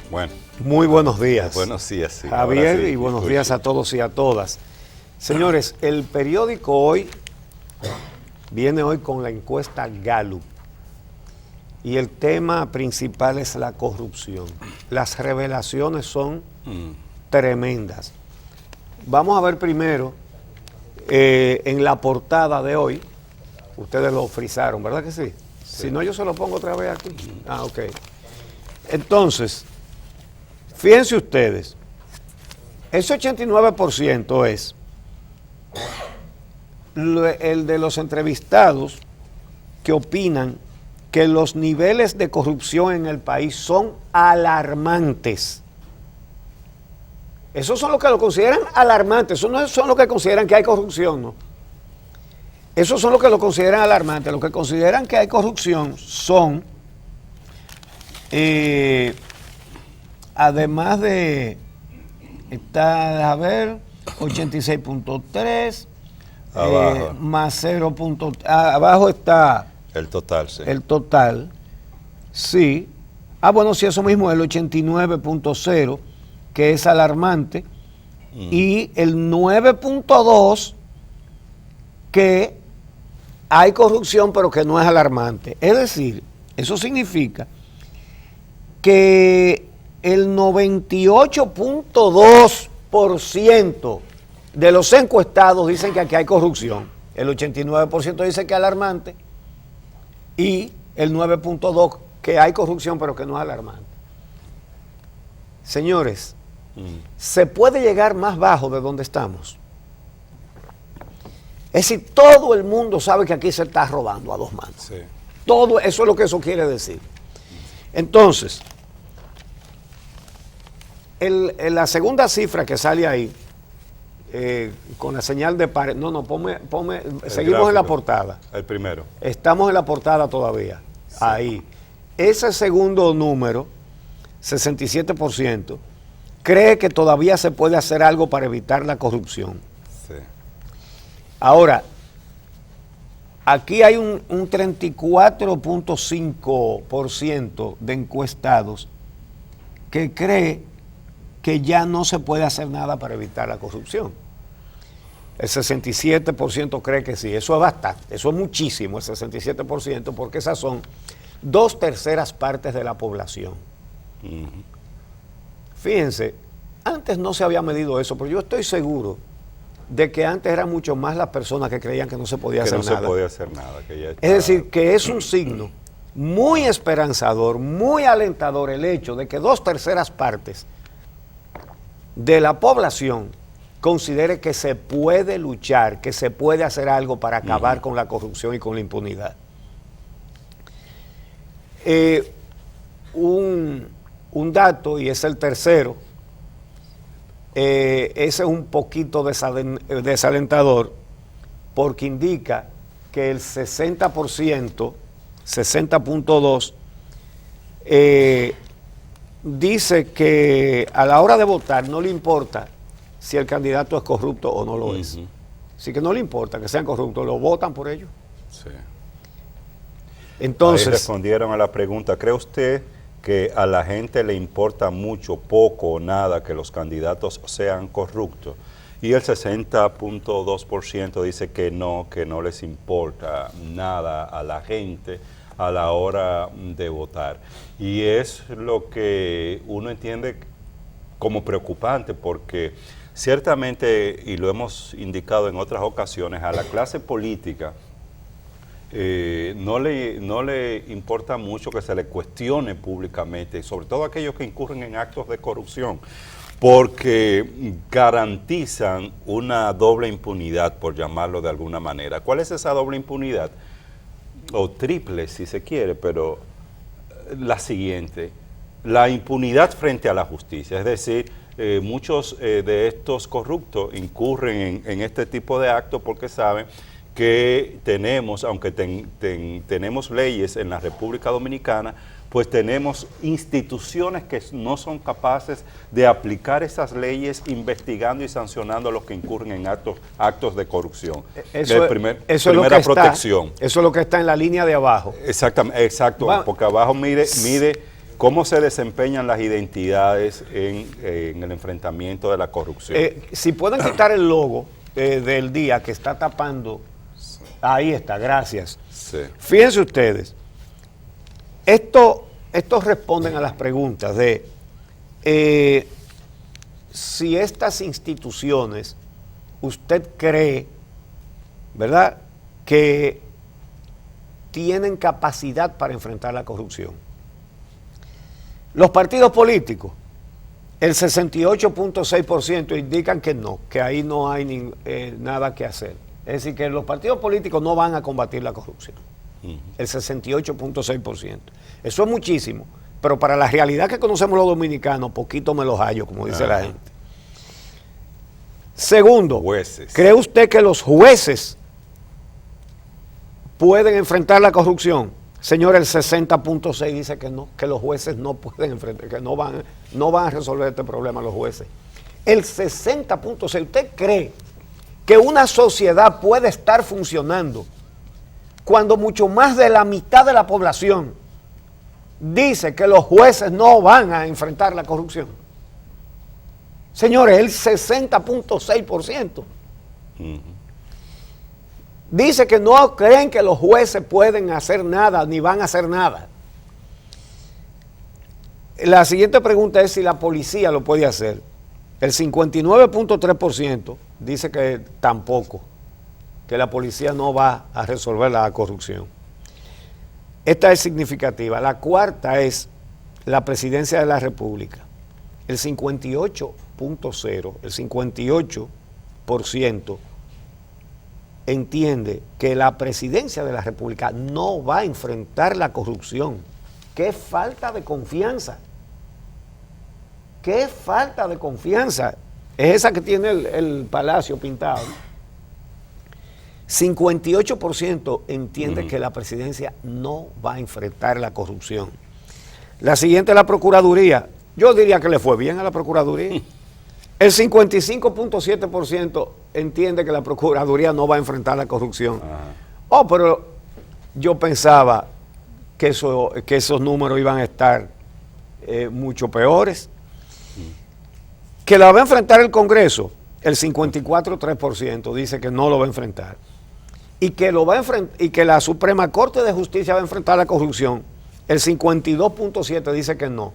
Bueno. Muy buenos días. Buenos días, sí. Javier, Sí, y buenos días a todos y a todas. Señores, el periódico Hoy viene hoy con la encuesta Gallup y el tema principal es la corrupción. Las revelaciones son tremendas. Vamos a ver primero en la portada de hoy. Ustedes lo frizaron, ¿verdad que sí? Si no, yo se lo pongo otra vez aquí. Ok. Entonces, fíjense ustedes, ese 89% es el de los entrevistados que opinan que los niveles de corrupción en el país son alarmantes. Esos son los que lo consideran alarmantes, esos no son los que consideran que hay corrupción, ¿no? Esos son los que lo consideran alarmante. Los que consideran que hay corrupción son, además de, está, a ver, 86.3, más 0. Abajo está el total, sí. El total, sí. Bueno, sí, eso mismo, el 89.0, que es alarmante, y el 9.2, que hay corrupción pero que no es alarmante. Es decir, eso significa que el 98.2% de los encuestados dicen que aquí hay corrupción. El 89% dice que es alarmante y el 9.2% que hay corrupción pero que no es alarmante. Señores, ¿se puede llegar más bajo de donde estamos? Es decir, todo el mundo sabe que aquí se está robando a dos manos. Sí. Todo eso es lo que eso quiere decir. Entonces, la segunda cifra que sale ahí, con la señal de pared, ponme seguimos gráfico, en la portada. El primero. Estamos en la portada todavía, sí. Ahí. Ese segundo número, 67%, cree que todavía se puede hacer algo para evitar la corrupción. Sí. Ahora, aquí hay un 34.5% de encuestados que cree que ya no se puede hacer nada para evitar la corrupción. El 67% cree que sí. Eso es bastante, eso es muchísimo, el 67%, porque esas son 2/3 partes de la población. Fíjense, antes no se había medido eso, pero yo estoy seguro de que antes eran mucho más las personas que creían que no se podía hacer nada. Que no se podía hacer nada. Que ya es decir, que es un signo muy esperanzador, muy alentador el hecho de que 2/3 partes de la población considere que se puede luchar, que se puede hacer algo para acabar con la corrupción y con la impunidad. Un dato, y es el tercero, ese es un poquito desalentador porque indica que el 60%, 60.2%, dice que a la hora de votar no le importa si el candidato es corrupto o no lo es. Así que no le importa que sean corruptos, lo votan por ellos. Sí. Entonces, ahí respondieron a la pregunta, ¿cree usted que a la gente le importa mucho, poco o nada que los candidatos sean corruptos? Y el 60.2% dice que no les importa nada a la gente a la hora de votar. Y es lo que uno entiende como preocupante, porque ciertamente, y lo hemos indicado en otras ocasiones, a la clase política no le importa mucho que se le cuestione públicamente, sobre todo aquellos que incurren en actos de corrupción, porque garantizan una doble impunidad, por llamarlo de alguna manera. ¿Cuál es esa doble impunidad? O triple, si se quiere, pero la siguiente: la impunidad frente a la justicia. Es decir, muchos de estos corruptos incurren en este tipo de actos porque saben que tenemos, aunque tenemos leyes en la República Dominicana, pues tenemos instituciones que no son capaces de aplicar esas leyes, investigando y sancionando a los que incurren en actos de corrupción. Primera protección. Eso es lo que está en la línea de abajo. Exactamente, exacto, porque abajo mide cómo se desempeñan las identidades en el enfrentamiento de la corrupción. Si pueden quitar el logo del día que está tapando, ahí está, gracias. Sí. Fíjense ustedes, estos responden a las preguntas de si estas instituciones, usted cree, ¿verdad?, que tienen capacidad para enfrentar la corrupción. Los partidos políticos, el 68.6% indican que no, que ahí no hay nada que hacer. Es decir, que los partidos políticos no van a combatir la corrupción. El 68.6%. Eso es muchísimo, pero para la realidad que conocemos los dominicanos, poquito me los hallo, como dice la gente. Segundo, jueces. ¿Cree usted que los jueces pueden enfrentar la corrupción? Señor, el 60.6 dice que no, que los jueces no pueden enfrentar, que no van a resolver este problema los jueces. El 60.6, ¿usted cree que una sociedad puede estar funcionando cuando mucho más de la mitad de la población dice que los jueces no van a enfrentar la corrupción? Señores, el 60.6%. Dice que no creen que los jueces pueden hacer nada ni van a hacer nada. La siguiente pregunta es si la policía lo puede hacer. El 59.3% dice que tampoco, que la policía no va a resolver la corrupción. Esta es significativa. La cuarta es la presidencia de la República. El 58.0%, el 58% entiende que la presidencia de la República no va a enfrentar la corrupción. ¡Qué falta de confianza! ¡Qué falta de confianza! Es esa que tiene el palacio pintado. 58% entiende que la presidencia no va a enfrentar la corrupción. La siguiente es la Procuraduría. Yo diría que le fue bien a la Procuraduría. El 55.7% entiende que la Procuraduría no va a enfrentar la corrupción. Oh, pero yo pensaba que esos números iban a estar mucho peores. Que la va a enfrentar el Congreso, el 54.3% dice que no lo va a enfrentar. Y que la Suprema Corte de Justicia va a enfrentar la corrupción, el 52.7% dice que no.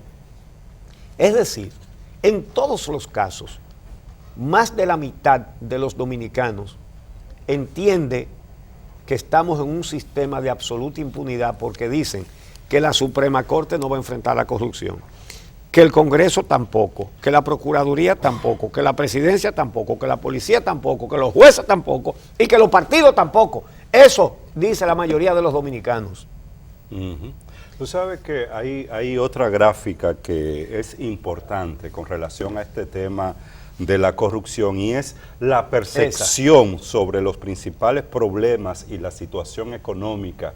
Es decir, en todos los casos, más de la mitad de los dominicanos entiende que estamos en un sistema de absoluta impunidad porque dicen que la Suprema Corte no va a enfrentar la corrupción, que el Congreso tampoco, que la Procuraduría tampoco, que la Presidencia tampoco, que la Policía tampoco, que los jueces tampoco y que los partidos tampoco. Eso dice la mayoría de los dominicanos. Tú sabes que hay otra gráfica que es importante con relación a este tema de la corrupción y es la percepción sobre los principales problemas y la situación económica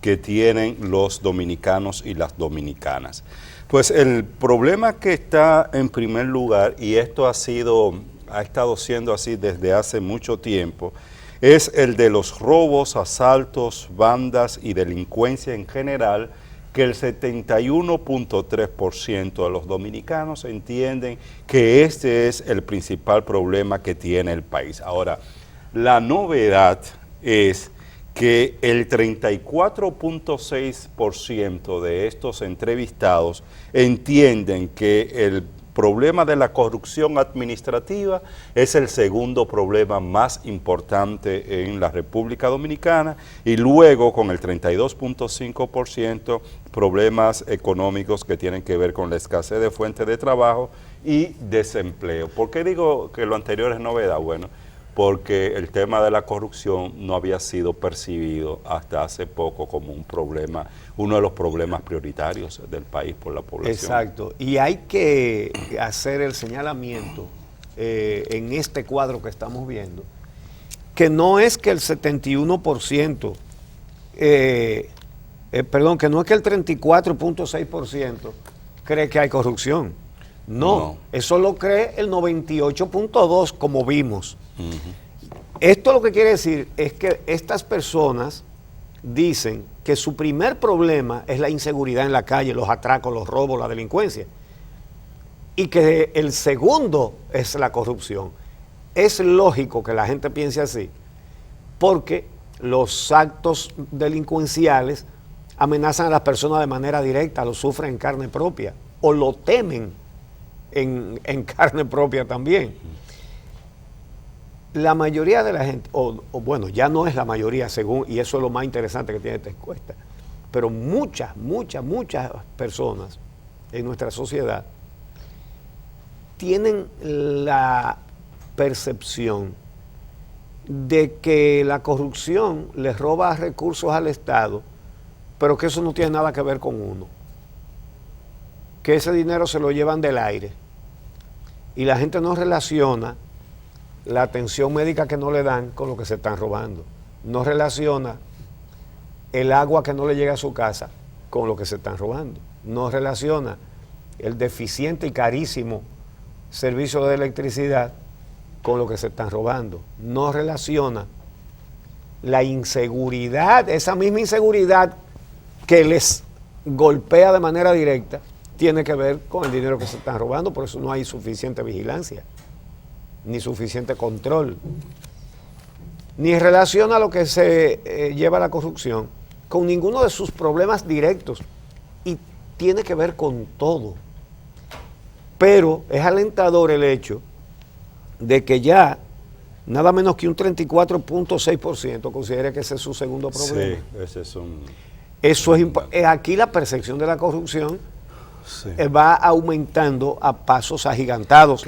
que tienen los dominicanos y las dominicanas. Pues el problema que está en primer lugar, y esto ha estado siendo así desde hace mucho tiempo, es el de los robos, asaltos, bandas y delincuencia en general, que el 71.3% de los dominicanos entienden que este es el principal problema que tiene el país. Ahora, la novedad es que el 34.6% de estos entrevistados entienden que el problema de la corrupción administrativa es el segundo problema más importante en la República Dominicana y luego con el 32.5% problemas económicos que tienen que ver con la escasez de fuentes de trabajo y desempleo. ¿Por qué digo que lo anterior es novedad? Bueno, porque el tema de la corrupción no había sido percibido hasta hace poco como un problema, uno de los problemas prioritarios del país por la población. Exacto, y hay que hacer el señalamiento en este cuadro que estamos viendo, que no es que el 71%, que no es que el 34.6% cree que hay corrupción. No, eso lo cree el 98.2%, como vimos. Esto lo que quiere decir es que estas personas dicen que su primer problema es la inseguridad en la calle, los atracos, los robos, la delincuencia, y que el segundo es la corrupción. Es lógico que la gente piense así, porque los actos delincuenciales amenazan a las personas de manera directa, lo sufren en carne propia, o lo temen en carne propia también. La mayoría de la gente, o bueno, ya no es la mayoría según, y eso es lo más interesante que tiene esta encuesta, pero muchas personas en nuestra sociedad tienen la percepción de que la corrupción les roba recursos al Estado, pero que eso no tiene nada que ver con uno, que ese dinero se lo llevan del aire, y la gente no relaciona la atención médica que no le dan con lo que se están robando, no relaciona el agua que no le llega a su casa con lo que se están robando, no relaciona el deficiente y carísimo servicio de electricidad con lo que se están robando, no relaciona la inseguridad, esa misma inseguridad que les golpea de manera directa, tiene que ver con el dinero que se están robando, por eso no hay suficiente vigilancia, ni suficiente control, ni relaciona lo que se lleva a la corrupción con ninguno de sus problemas directos, y tiene que ver con todo. Pero es alentador el hecho de que ya nada menos que un 34.6% considera que ese es su segundo problema. Sí, ese es un... Eso es aquí la percepción de la corrupción va aumentando a pasos agigantados,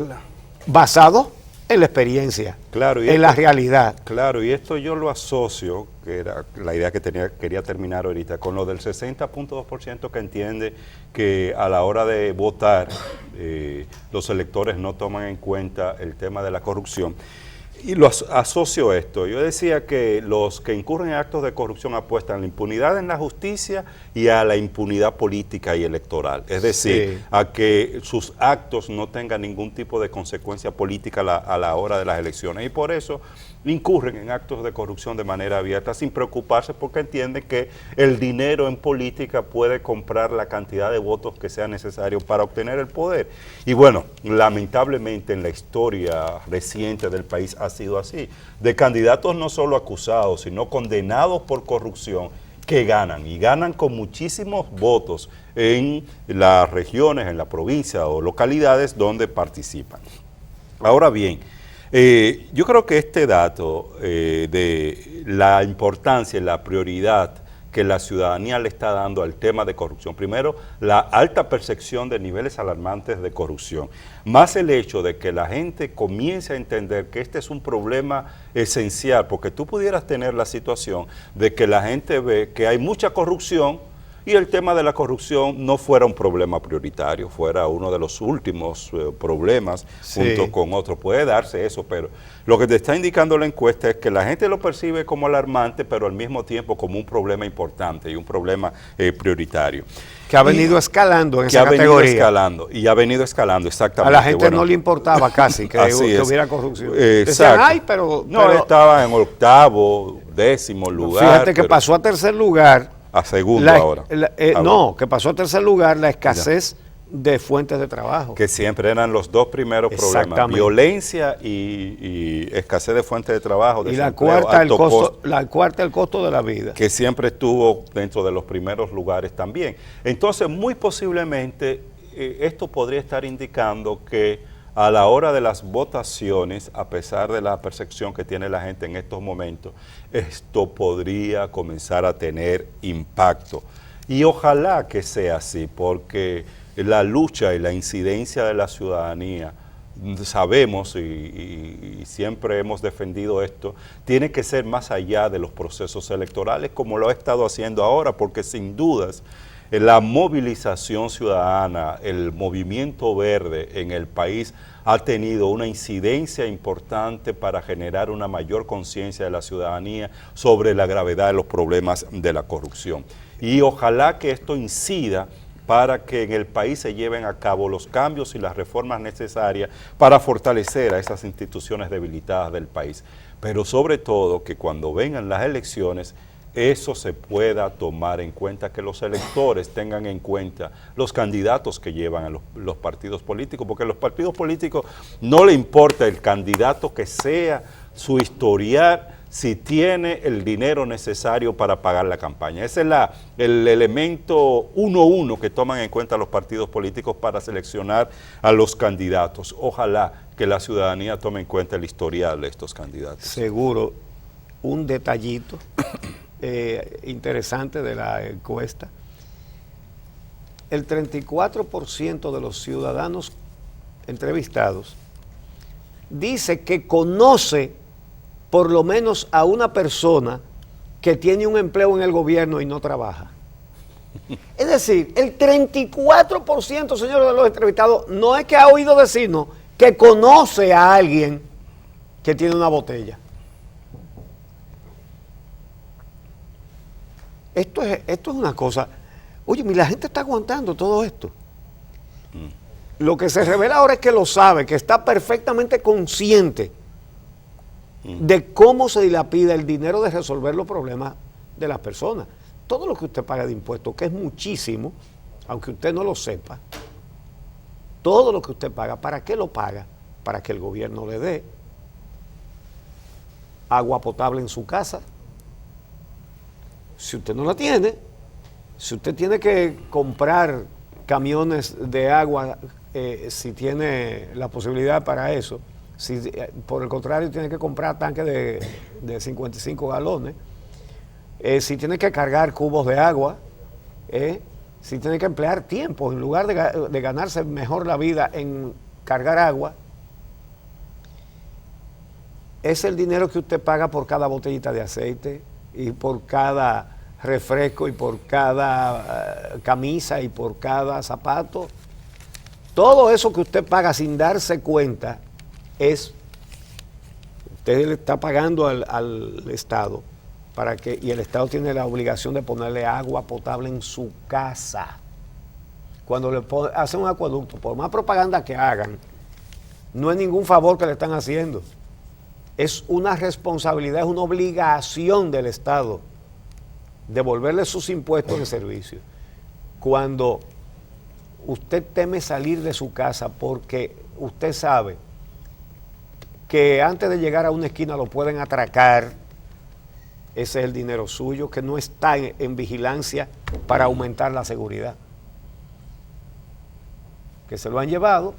basados en la experiencia, claro, en la realidad. Claro, y esto yo lo asocio, que era la idea que quería terminar ahorita, con lo del 60.2% que entiende que a la hora de votar los electores no toman en cuenta el tema de la corrupción. Y lo asocio esto. Yo decía que los que incurren en actos de corrupción apuestan a la impunidad en la justicia y a la impunidad política y electoral. Es decir, a que sus actos no tengan ningún tipo de consecuencia política a la hora de las elecciones. Y por eso incurren en actos de corrupción de manera abierta, sin preocuparse, porque entienden que el dinero en política puede comprar la cantidad de votos que sea necesario para obtener el poder. Y bueno, lamentablemente en la historia reciente del país ha sido así, de candidatos no solo acusados, sino condenados por corrupción, que ganan, y ganan con muchísimos votos en las regiones, en la provincia o localidades donde participan. Ahora bien, yo creo que este dato de la importancia y la prioridad que la ciudadanía le está dando al tema de corrupción, primero, la alta percepción de niveles alarmantes de corrupción, más el hecho de que la gente comience a entender que este es un problema esencial, porque tú pudieras tener la situación de que la gente ve que hay mucha corrupción y el tema de la corrupción no fuera un problema prioritario, fuera uno de los últimos problemas junto con otros. Puede darse eso, pero lo que te está indicando la encuesta es que la gente lo percibe como alarmante, pero al mismo tiempo como un problema importante y un problema prioritario. Que ha venido escalando en esa categoría. Y ha venido escalando, exactamente. A la gente no le importaba casi que hubiera corrupción. Decían, ay, pero estaba en octavo, décimo lugar. Fíjate que pasó a tercer lugar. A segundo ahora. No, que pasó a tercer lugar la escasez de fuentes de trabajo. Que siempre eran los dos primeros problemas, violencia y escasez de fuentes de trabajo. Y la cuarta, el costo de la vida. Que siempre estuvo dentro de los primeros lugares también. Entonces, muy posiblemente, esto podría estar indicando que a la hora de las votaciones, a pesar de la percepción que tiene la gente en estos momentos, esto podría comenzar a tener impacto. Y ojalá que sea así, porque la lucha y la incidencia de la ciudadanía, sabemos y siempre hemos defendido esto, tiene que ser más allá de los procesos electorales, como lo ha estado haciendo ahora, porque sin dudas la movilización ciudadana, el movimiento verde en el país ha tenido una incidencia importante para generar una mayor conciencia de la ciudadanía sobre la gravedad de los problemas de la corrupción. Y ojalá que esto incida para que en el país se lleven a cabo los cambios y las reformas necesarias para fortalecer a esas instituciones debilitadas del país. Pero sobre todo que cuando vengan las elecciones, eso se pueda tomar en cuenta, que los electores tengan en cuenta los candidatos que llevan a los partidos políticos, porque a los partidos políticos no le importa el candidato que sea, su historial, si tiene el dinero necesario para pagar la campaña. Ese es el elemento 1 que toman en cuenta los partidos políticos para seleccionar a los candidatos. Ojalá que la ciudadanía tome en cuenta el historial de estos candidatos. Seguro, un detallito interesante de la encuesta. El 34% de los ciudadanos entrevistados dice que conoce por lo menos a una persona que tiene un empleo en el gobierno y no trabaja. Es decir, el 34%, señores, de los entrevistados no es que ha oído decirnos que conoce a alguien que tiene una botella. Esto es una cosa. Oye, la gente está aguantando todo esto. Lo que se revela ahora es que lo sabe, que está perfectamente consciente de cómo se dilapida el dinero de resolver los problemas de las personas. Todo lo que usted paga de impuestos, que es muchísimo, aunque usted no lo sepa, todo lo que usted paga, ¿para qué lo paga? Para que el gobierno le dé agua potable en su casa. Si usted no la tiene, si usted tiene que comprar camiones de agua, si tiene la posibilidad para eso, si por el contrario tiene que comprar tanques de 55 galones, si tiene que cargar cubos de agua, si tiene que emplear tiempo en lugar de ganarse mejor la vida en cargar agua, es el dinero que usted paga por cada botellita de aceite y por cada refresco y por cada camisa y por cada zapato. Todo eso que usted paga sin darse cuenta usted le está pagando al Estado y el Estado tiene la obligación de ponerle agua potable en su casa. Cuando le hacen un acueducto, por más propaganda que hagan, no es ningún favor que le están haciendo. Es una responsabilidad, es una obligación del Estado devolverle sus impuestos de servicio. Cuando usted teme salir de su casa porque usted sabe que antes de llegar a una esquina lo pueden atracar, ese es el dinero suyo, que no está en vigilancia para aumentar la seguridad. Que se lo han llevado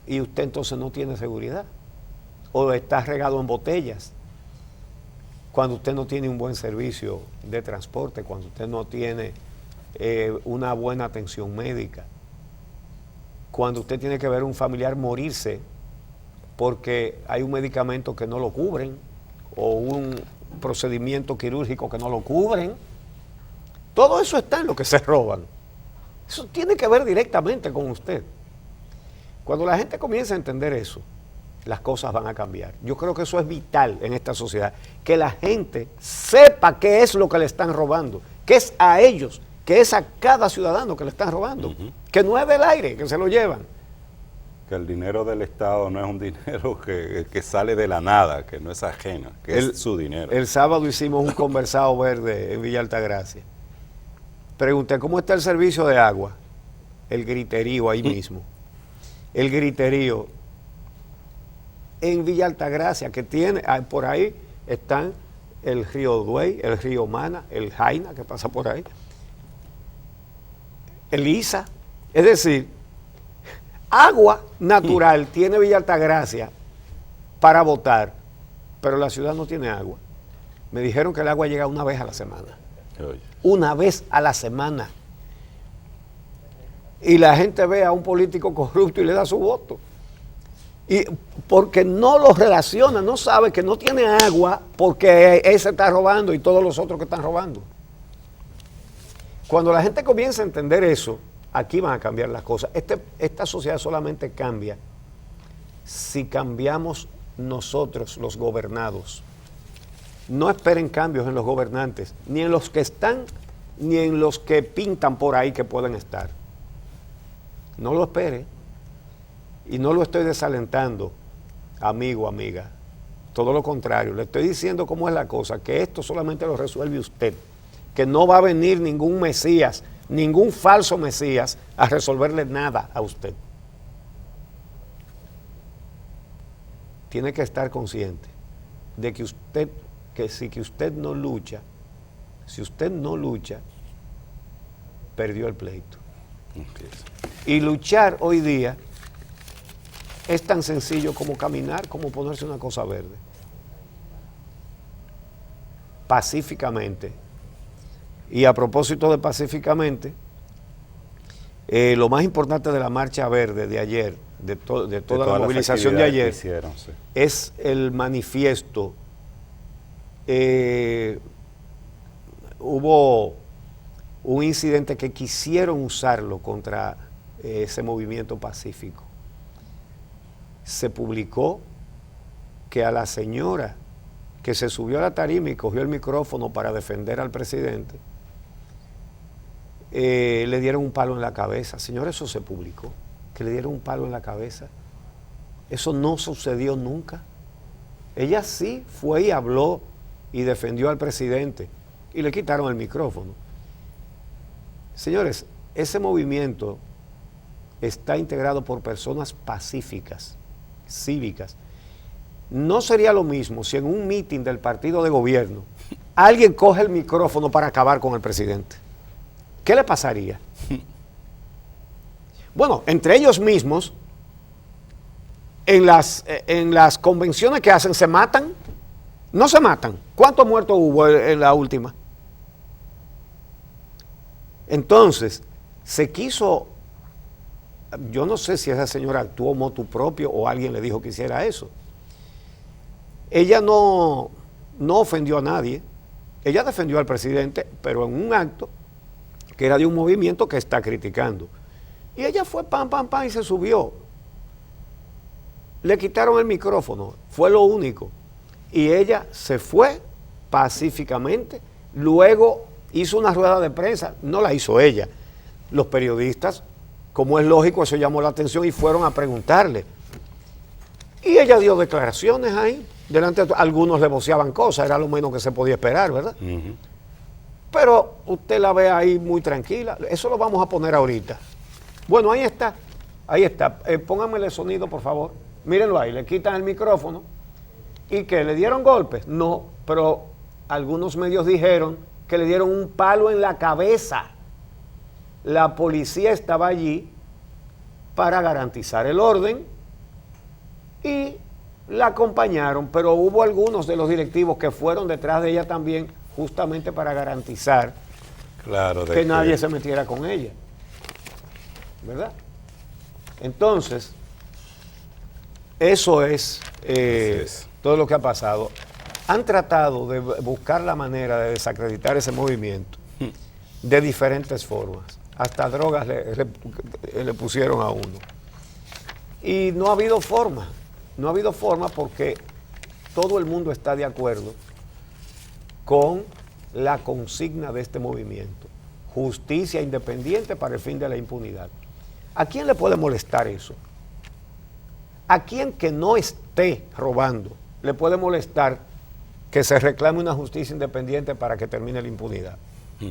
y usted entonces no tiene seguridad. O está regado en botellas. Cuando usted no tiene un buen servicio de transporte, cuando usted no tiene una buena atención médica, cuando usted tiene que ver a un familiar morirse porque hay un medicamento que no lo cubren o un procedimiento quirúrgico que no lo cubren, todo eso está en lo que se roban. Eso tiene que ver directamente con usted. Cuando la gente comienza a entender eso, las cosas van a cambiar. Yo creo que eso es vital en esta sociedad, que la gente sepa qué es lo que le están robando, que es a ellos, que es a cada ciudadano que le están robando, que no es del aire, que se lo llevan. Que el dinero del Estado no es un dinero que sale de la nada, que no es ajeno, que es su dinero. El sábado hicimos un conversado verde en Villa Altagracia. Pregunté, ¿cómo está el servicio de agua? El griterío ahí mismo. El griterío en Villa Altagracia, que tiene, por ahí están el río Duey, el río Mana, el Jaina, que pasa por ahí, el Isa, es decir, agua natural tiene Villa Altagracia para botar, pero la ciudad no tiene agua. Me dijeron que el agua llega una vez a la semana. Oye. Una vez a la semana. Y la gente ve a un político corrupto y le da su voto. Y porque no lo relaciona, no sabe que no tiene agua porque ese está robando y todos los otros que están robando. Cuando la gente comienza a entender eso, aquí van a cambiar las cosas. Esta sociedad solamente cambia si cambiamos nosotros, los gobernados. No esperen cambios en los gobernantes, ni en los que están, ni en los que pintan por ahí que pueden estar. No lo espere. Y no lo estoy desalentando, amigo, amiga. todo lo contrario. Le estoy diciendo cómo es la cosa, que esto solamente lo resuelve usted, que no va a venir ningún Mesías, ningún falso Mesías a resolverle nada a usted. Tiene que estar consciente de que si usted no lucha, perdió el pleito. Y luchar hoy día es tan sencillo como caminar, como ponerse una cosa verde. Pacíficamente. Y a propósito de pacíficamente, lo más importante de la marcha verde de ayer, de toda la movilización de ayer, hicieron, sí, es el manifiesto. Hubo un incidente que quisieron usarlo contra ese movimiento pacífico. Se publicó que a la señora que se subió a la tarima y cogió el micrófono para defender al presidente, le dieron un palo en la cabeza. Señor, eso se publicó, que le dieron un palo en la cabeza. Eso no sucedió nunca. Ella sí fue y habló y defendió al presidente y le quitaron el micrófono. Señores, ese movimiento está integrado por personas pacíficas, cívicas. No sería lo mismo si en un mitin del partido de gobierno alguien coge el micrófono para acabar con el presidente. ¿Qué le pasaría? Bueno, entre ellos mismos, en las convenciones que hacen, ¿se matan? No se matan. ¿Cuántos muertos hubo en la última? Entonces, se quiso, yo no sé si esa señora actuó motu propio o alguien le dijo que hiciera eso. Ella no ofendió a nadie, ella defendió al presidente, pero en un acto que era de un movimiento que está criticando. Y ella fue pam, pam, pam y se subió. Le quitaron el micrófono, fue lo único. Y ella se fue pacíficamente, luego hizo una rueda de prensa, no la hizo ella. Los periodistas, como es lógico, eso llamó la atención y fueron a preguntarle. Y ella dio declaraciones ahí, delante de algunos le voceaban cosas, era lo menos que se podía esperar, ¿verdad? Uh-huh. Pero usted la ve ahí muy tranquila, eso lo vamos a poner ahorita. Bueno, ahí está. Pónganmele el sonido, por favor. Mírenlo ahí, le quitan el micrófono. ¿Y qué? ¿Le dieron golpes? No, pero algunos medios dijeron que le dieron un palo en la cabeza. La policía estaba allí para garantizar el orden y la acompañaron, pero hubo algunos de los directivos que fueron detrás de ella también, justamente para garantizar que nadie se metiera con ella. ¿Verdad? Entonces, eso es todo lo que ha pasado. Han tratado de buscar la manera de desacreditar ese movimiento de diferentes formas. Hasta drogas le pusieron a uno. Y no ha habido forma. No ha habido forma porque todo el mundo está de acuerdo con la consigna de este movimiento. Justicia independiente para el fin de la impunidad. ¿A quién le puede molestar eso? ¿A quién que no esté robando le puede molestar que se reclame una justicia independiente para que termine la impunidad?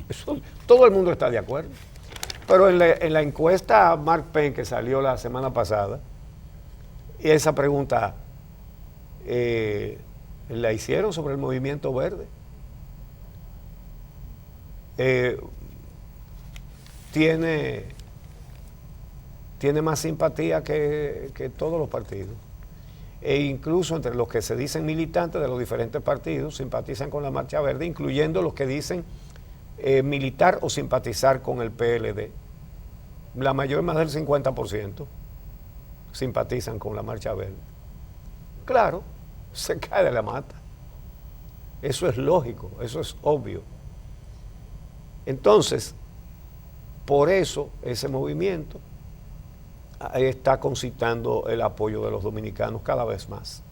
Eso, todo el mundo está de acuerdo. Pero en la encuesta Mark Penn que salió la semana pasada, esa pregunta la hicieron sobre el movimiento verde. Tiene más simpatía que todos los partidos. E incluso entre los que se dicen militantes de los diferentes partidos simpatizan con la Marcha Verde, incluyendo los que dicen militar o simpatizar con el PLD. La mayor, más del 50%, simpatizan con la Marcha Verde. Claro, se cae de la mata. Eso es lógico, eso es obvio. Entonces, por eso ese movimiento está concitando el apoyo de los dominicanos cada vez más.